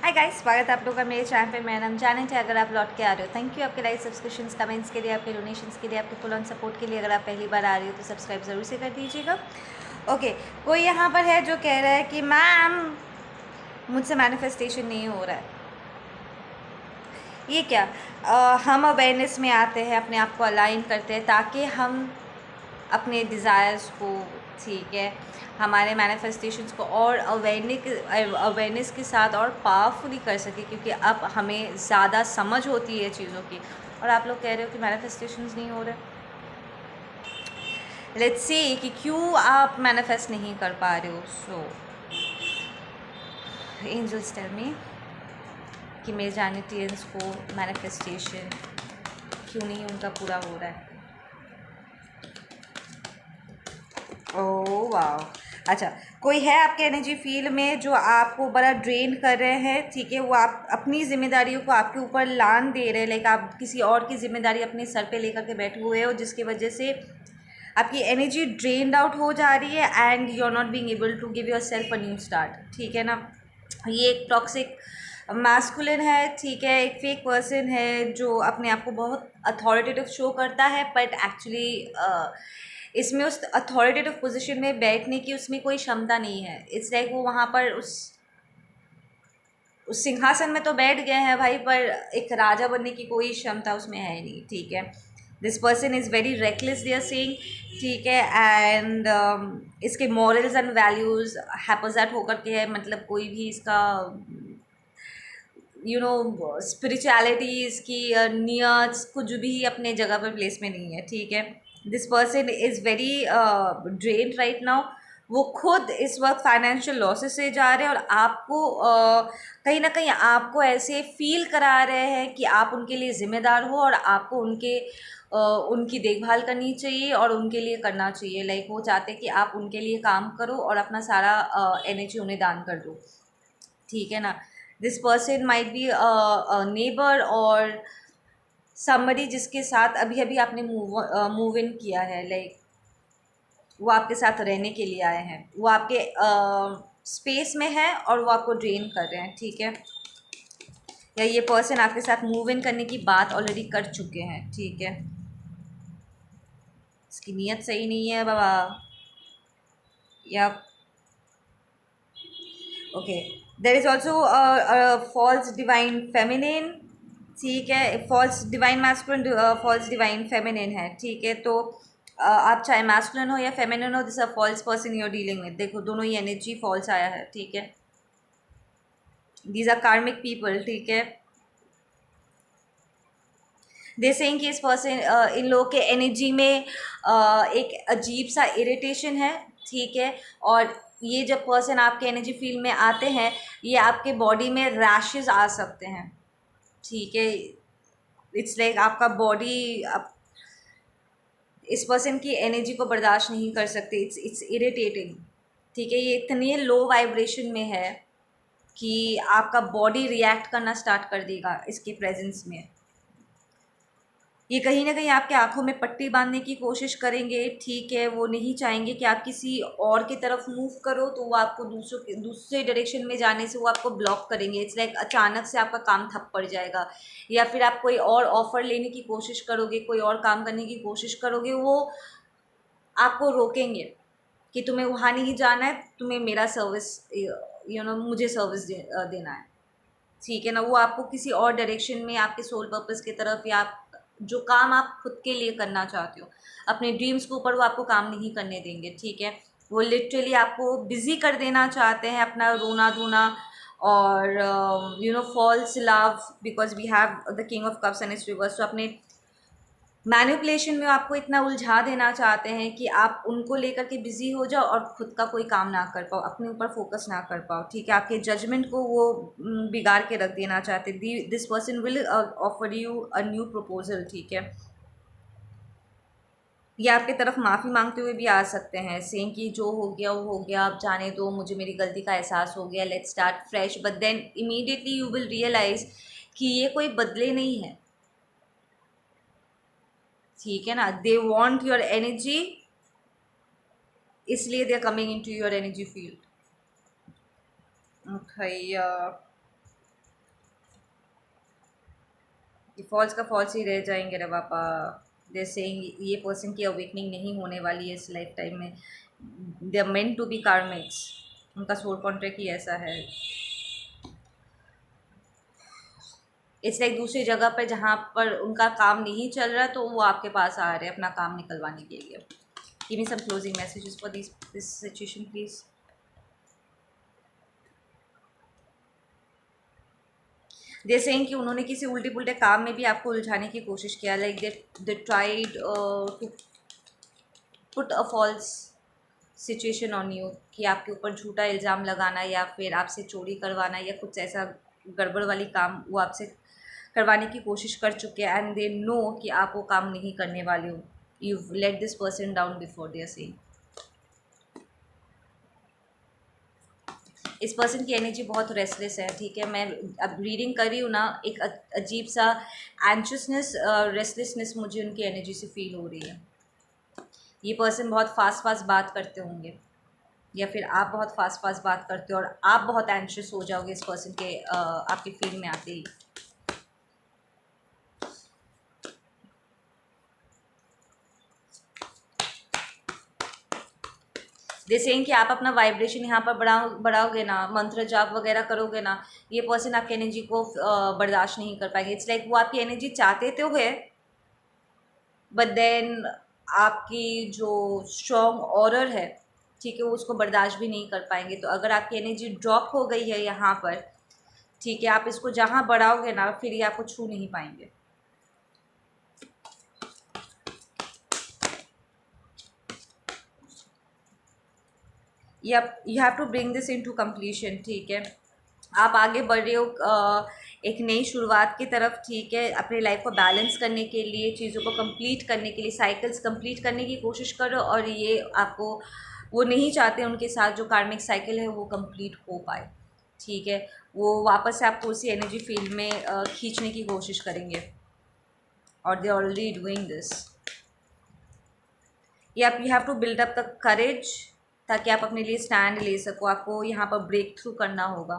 Hi guys, स्वागत है आप लोगों का मेरे चैनल पे। मेरा नाम जानत है। अगर आप लौट के आ रहे हो, थैंक यू आपके लाइक, सब्सक्रिप्शंस, कमेंट्स के लिए, आपके डोनेशंस के लिए, आपके फुल ऑन सपोर्ट के लिए। अगर आप पहली बार आ रही हो तो सब्सक्राइब ज़रूर से कर दीजिएगा। ओके, कोई यहाँ पर है जो कह रहा है कि मैम मुझसे मैनिफेस्टेशन नहीं हो रहा है। ये क्या? हम अवेयरनेस में आते हैं, अपने आप को अलाइन करते हैं ताकि हम अपने डिज़ायर्स को, ठीक है, हमारे मैनिफेस्टेशंस को और अवेयरनेस के साथ और पावरफुली कर सके, क्योंकि अब हमें ज़्यादा समझ होती है चीज़ों की। और आप लोग कह रहे हो कि मैनिफेस्टेशंस नहीं हो रहे। लेट्स सी कि क्यों आप मैनिफेस्ट नहीं कर पा रहे हो। सो एंजल्स टेल मी कि मेरे जानिटियंस को मैनिफेस्टेशन क्यों नहीं उनका पूरा हो रहा है। ओह वाह, अच्छा, कोई है आपके एनर्जी फील्ड में जो आपको बड़ा ड्रेन कर रहे हैं, ठीक है, वो आप अपनी जिम्मेदारियों को आपके ऊपर लान दे रहे हैं, लाइक आप किसी और की जिम्मेदारी अपने सर पे लेकर के बैठे हुए हो, जिसकी वजह से आपकी एनर्जी ड्रेन्ड आउट हो जा रही है and you are not being able to give yourself a new start, ठीक है ना। ये एक टॉक्सिक मास्कुलिन है, ठीक है, एक फेक पर्सन है जो अपने आप को बहुत अथॉरिटेटिव शो करता है, बट एक्चुअली इसमें उस अथॉरिटेटिव पोजीशन में बैठने की उसमें कोई क्षमता नहीं है। इट्स लाइक वो वहाँ पर उस सिंहासन में तो बैठ गए हैं भाई, पर एक राजा बनने की कोई क्षमता उसमें है नहीं, ठीक है। This person is very reckless, they are saying, ठीक है, एंड इसके मॉरल्स एंड वैल्यूज़ हैपोजेट होकर के है, मतलब कोई भी इसका स्पिरिचुअलिटी, इसकी नियत कुछ भी अपने जगह पर प्लेस में नहीं है, ठीक है। This person is very drain right now. वो खुद इस वक्त फाइनेंशियल लॉसेस से जा रहे हैं और आपको कहीं ना कहीं आपको ऐसे फील करा रहे हैं कि आप उनके लिए ज़िम्मेदार हो और आपको उनकी देखभाल करनी चाहिए और उनके लिए करना चाहिए। लाइक वो चाहते हैं कि आप उनके लिए काम करो और अपना सारा एनर्जी उन्हें दान कर दो, ठीक है ना। This person might be neighbour और समबडी जिसके साथ अभी अभी आपने मूव इन किया है, लाइक वो आपके साथ रहने के लिए आए हैं, वो आपके स्पेस में है और वो आपको ड्रेन कर रहे हैं, ठीक है। या ये पर्सन आपके साथ मूव इन करने की बात ऑलरेडी कर चुके हैं, ठीक है। इसकी नीयत सही नहीं है बाबा। या okay, there is also false divine feminine, ठीक है, false divine masculine, false divine feminine है, ठीक है। तो आप चाहे मैस्कुलिन हो या फेमिनिन हो, this a false person you are dealing with. देखो दोनों ही एनर्जी फॉल्स आया है, ठीक है। दीज आर कार्मिक पीपल, ठीक है। दे सेइंग कि इस पर्सन इन लोगों के एनर्जी में एक अजीब सा इरिटेशन है, ठीक है। और ये जब पर्सन आपके एनर्जी फील्ड में आते हैं, ये आपके बॉडी में रैशेस आ सकते हैं, ठीक है। इट्स लाइक आपका बॉडी इस पर्सन की एनर्जी को बर्दाश्त नहीं कर सकते। इट्स इरिटेटिंग, ठीक है। ये इतनी लो वाइब्रेशन में है कि आपका बॉडी रिएक्ट करना स्टार्ट कर देगा इसके प्रेजेंस में। ये कहीं ना कहीं आपके आंखों में पट्टी बांधने की कोशिश करेंगे, ठीक है। वो नहीं चाहेंगे कि आप किसी और की तरफ मूव करो, तो वो आपको दूसरे डायरेक्शन में जाने से वो आपको ब्लॉक करेंगे। इट्स लाइक अचानक से आपका काम ठप पड़ जाएगा, या फिर आप कोई और ऑफ़र लेने की कोशिश करोगे, कोई और काम करने की कोशिश करोगे, वो आपको रोकेंगे कि तुम्हें वहाँ नहीं जाना है, तुम्हें मेरा सर्विस मुझे सर्विस देना है, ठीक है ना। वो आपको किसी और डायरेक्शन में आपके सोल पर्पस की तरफ, या आप जो काम आप खुद के लिए करना चाहते हो अपने ड्रीम्स के ऊपर, वो आपको काम नहीं करने देंगे, ठीक है। वो लिटरली आपको बिजी कर देना चाहते हैं, अपना रोना धोना और false love, because we have the king of cups and it's reverse. तो अपने मैनिपुलेशन में आपको इतना उलझा देना चाहते हैं कि आप उनको लेकर के बिजी हो जाओ और खुद का कोई काम ना कर पाओ, अपने ऊपर फोकस ना कर पाओ, ठीक है। आपके जजमेंट को वो बिगाड़ के रख देना चाहते। This person will offer you a new proposal, ठीक है। ये आपके तरफ माफ़ी मांगते हुए भी आ सकते हैं, सेम कि जो हो गया वो हो गया, अब जाने दो, मुझे मेरी गलती का एहसास हो गया, let's start fresh. But then immediately you will realise कि ये कोई बदले नहीं है, ठीक है ना। दे वॉन्ट योर एनर्जी, इसलिए they are coming into your energy field. Okay, ये फॉल्स का फॉल्स ही रह जाएंगे रे पापा। जैसे ये पर्सन की अवेकनिंग नहीं होने वाली है इस लाइफ टाइम में। They are meant to be karmics. उनका सोल कॉन्ट्रैक्ट ही ऐसा है। इट्स लाइक दूसरी जगह पर जहाँ पर उनका काम नहीं चल रहा तो वो आपके पास आ रहे हैं अपना काम निकलवाने के लिए। Give me some closing messages for this situation please. जैसे कि उन्होंने किसी उल्टे पुल्टे काम में भी आपको उलझाने की कोशिश किया। Like they tried to put a false situation on you, कि आपके ऊपर झूठा इल्ज़ाम लगाना या फिर आपसे चोरी करवाना या कुछ ऐसा गड़बड़ वाली काम वो आपसे करवाने की कोशिश कर चुके हैं। एंड दे नो कि आप वो काम नहीं करने वाले हो। You let this person down before they're seeing. इस पर्सन की एनर्जी बहुत रेस्टलेस है, ठीक है। मैं अब रीडिंग कर रही हूँ ना, एक अजीब सा एंशियसनेस, रेस्टलेसनेस मुझे उनकी एनर्जी से फील हो रही है। ये पर्सन बहुत फास्ट फास्ट बात करते होंगे या फिर आप बहुत फास्ट फास्ट बात करते हो और आप बहुत एंशियस हो जाओगे इस पर्सन के आपके फील्ड में आते ही। जैसे कि आप अपना वाइब्रेशन यहाँ पर बढ़ाओगे ना, मंत्र जाप वगैरह करोगे ना, ये पर्सन आपकी एनर्जी को बर्दाश्त नहीं कर पाएंगे। इट्स लाइक वो आपकी एनर्जी चाहते तो है, बट देन आपकी जो स्ट्रॉन्ग ऑरर है, ठीक है, वो उसको बर्दाश्त भी नहीं कर पाएंगे। तो अगर आपकी एनर्जी ड्रॉप हो गई है यहाँ पर, ठीक है, आप इसको जहाँ बढ़ाओगे ना फिर ये आपको छू नहीं पाएंगे। You have to bring this into completion, ठीक है। आप आगे बढ़ रहे हो एक नई शुरुआत की तरफ, ठीक है। अपने लाइफ को बैलेंस करने के लिए, चीज़ों को कंप्लीट करने के लिए, साइकिल्स कंप्लीट करने की कोशिश करो। और ये आपको वो नहीं चाहते उनके साथ जो कार्मिक साइकिल है वो कंप्लीट हो पाए, ठीक है। वो वापस से आपको उसी एनर्जी फील्ड में खींचने की कोशिश करेंगे और दे ऑलरेडी डूइंग दिस। या you have to build up the courage, ताकि आप अपने लिए स्टैंड ले सको। आपको यहाँ पर ब्रेक थ्रू करना होगा।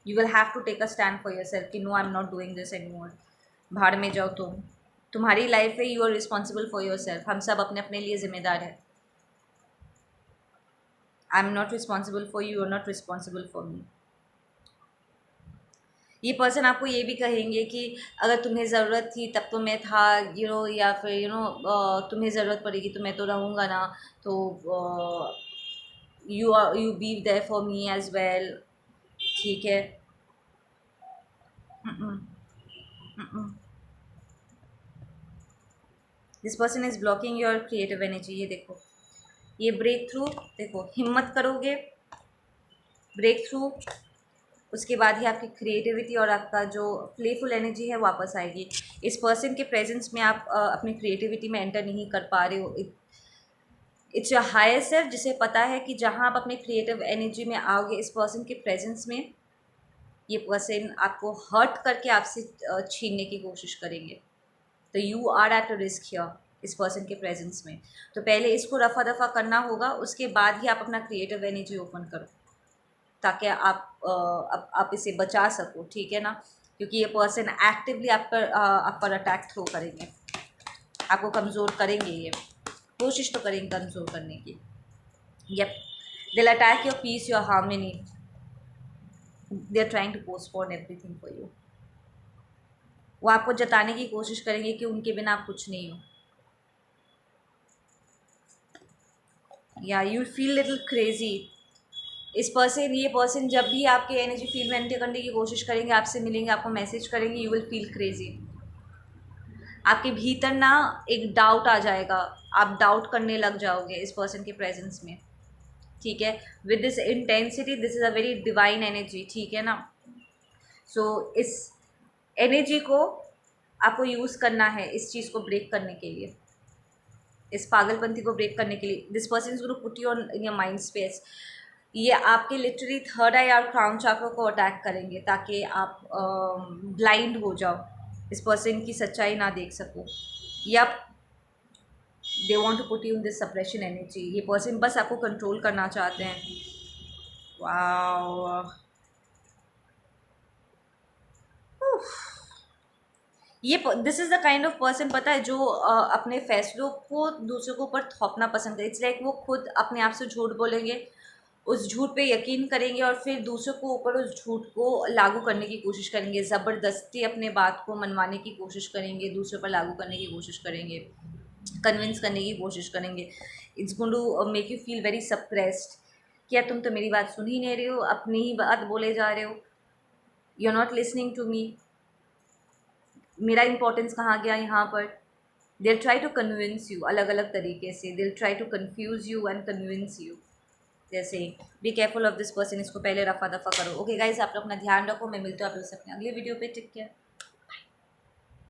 You will have to take a stand for yourself कि no I am not doing this any more. भाड़ में जाओ तुम, तुम्हारी लाइफ है, you are responsible for yourself. हम सब अपने अपने लिए जिम्मेदार हैं। I am not responsible for you, are not responsible for me. ये पर्सन आपको ये भी कहेंगे कि अगर तुम्हें ज़रूरत थी तब तो मैं था, या फिर तुम्हें ज़रूरत पड़ेगी तो मैं तो रहूँगा ना, तो you be there for me as well, ठीक है। This person is blocking your creative energy. ये देखो, ये ब्रेक थ्रू, देखो हिम्मत करोगे, ब्रेक थ्रू, उसके बाद ही आपकी क्रिएटिविटी और आपका जो प्लेफुल एनर्जी है वापस आएगी। इस पर्सन के प्रेजेंस में आप अपनी क्रिएटिविटी में एंटर नहीं कर पा रहे हो। इट्स योर हायर सेल्फ जिसे पता है कि जहाँ आप अपने क्रिएटिव एनर्जी में आओगे इस पर्सन के प्रेजेंस में, ये पर्सन आपको हर्ट करके आपसे छीनने की कोशिश करेंगे। तो you are at a risk here इस पर्सन के प्रेजेंस में। तो पहले इसको रफा दफा करना होगा, उसके बाद ही आप अपना क्रिएटिव एनर्जी ओपन करो, ताकि आप इसे बचा सको, ठीक है ना। क्योंकि ये पर्सन एक्टिवली आप पर अटैक थ्रो करेंगे, आपको कमज़ोर करेंगे। ये कोशिश तो करेंगे कमज़ोर करने की। Yup, they'll attack your peace, your harmony. They are trying to postpone everything for you. वो आपको जताने की कोशिश करेंगे कि उनके बिना आप कुछ नहीं हो। या यू फील लिटिल क्रेजी। ये पर्सन जब भी आपके एनर्जी फील्ड में एंटर करने की कोशिश करेंगे, आपसे मिलेंगे, आपको मैसेज करेंगे, यू विल फील क्रेजी। आपके भीतर ना एक डाउट आ जाएगा, आप डाउट करने लग जाओगे इस पर्सन के प्रेजेंस में, ठीक है। With this intensity, this is a very divine energy, ठीक है ना। सो इस एनर्जी को आपको यूज़ करना है इस चीज़ को ब्रेक करने के लिए, इस पागलपंथी को ब्रेक करने के लिए। This person is going to put you on in your mind space. ये आपके लिटरली थर्ड आई और क्राउन चक्र को अटैक करेंगे, ताकि आप ब्लाइंड हो जाओ, इस पर्सन की सच्चाई ना देख सको। या they want to put you in this suppression energy. ये पर्सन बस आपको कंट्रोल करना चाहते हैं। वाओ, ये this is the kind of person, पता है, जो अपने फैसलों को दूसरों के ऊपर थोपना पसंद करे। इट्स लाइक वो खुद अपने आप से झूठ बोलेंगे, उस झूठ पे यकीन करेंगे और फिर दूसरों को ऊपर उस झूठ को लागू करने की कोशिश करेंगे, ज़बरदस्ती अपने बात को मनवाने की कोशिश करेंगे, दूसरों पर लागू करने की कोशिश करेंगे, कन्विंस करने की कोशिश करेंगे। It's going to make you feel very suppressed कि यार तुम तो मेरी बात सुन ही नहीं रहे हो, अपनी ही बात बोले जा रहे हो, you are not listening to me, मेरा इंपॉर्टेंस कहाँ गया यहाँ पर। They try to convince you अलग अलग तरीके से, they try to confuse you and convince you. जैसे be careful of this person, इसको पहले रफा दफा करो। ओके गाइज, आप लोग अपना ध्यान रखो, मैं मिलती हूँ आप लोग से अपने अगले वीडियो पे। Take care.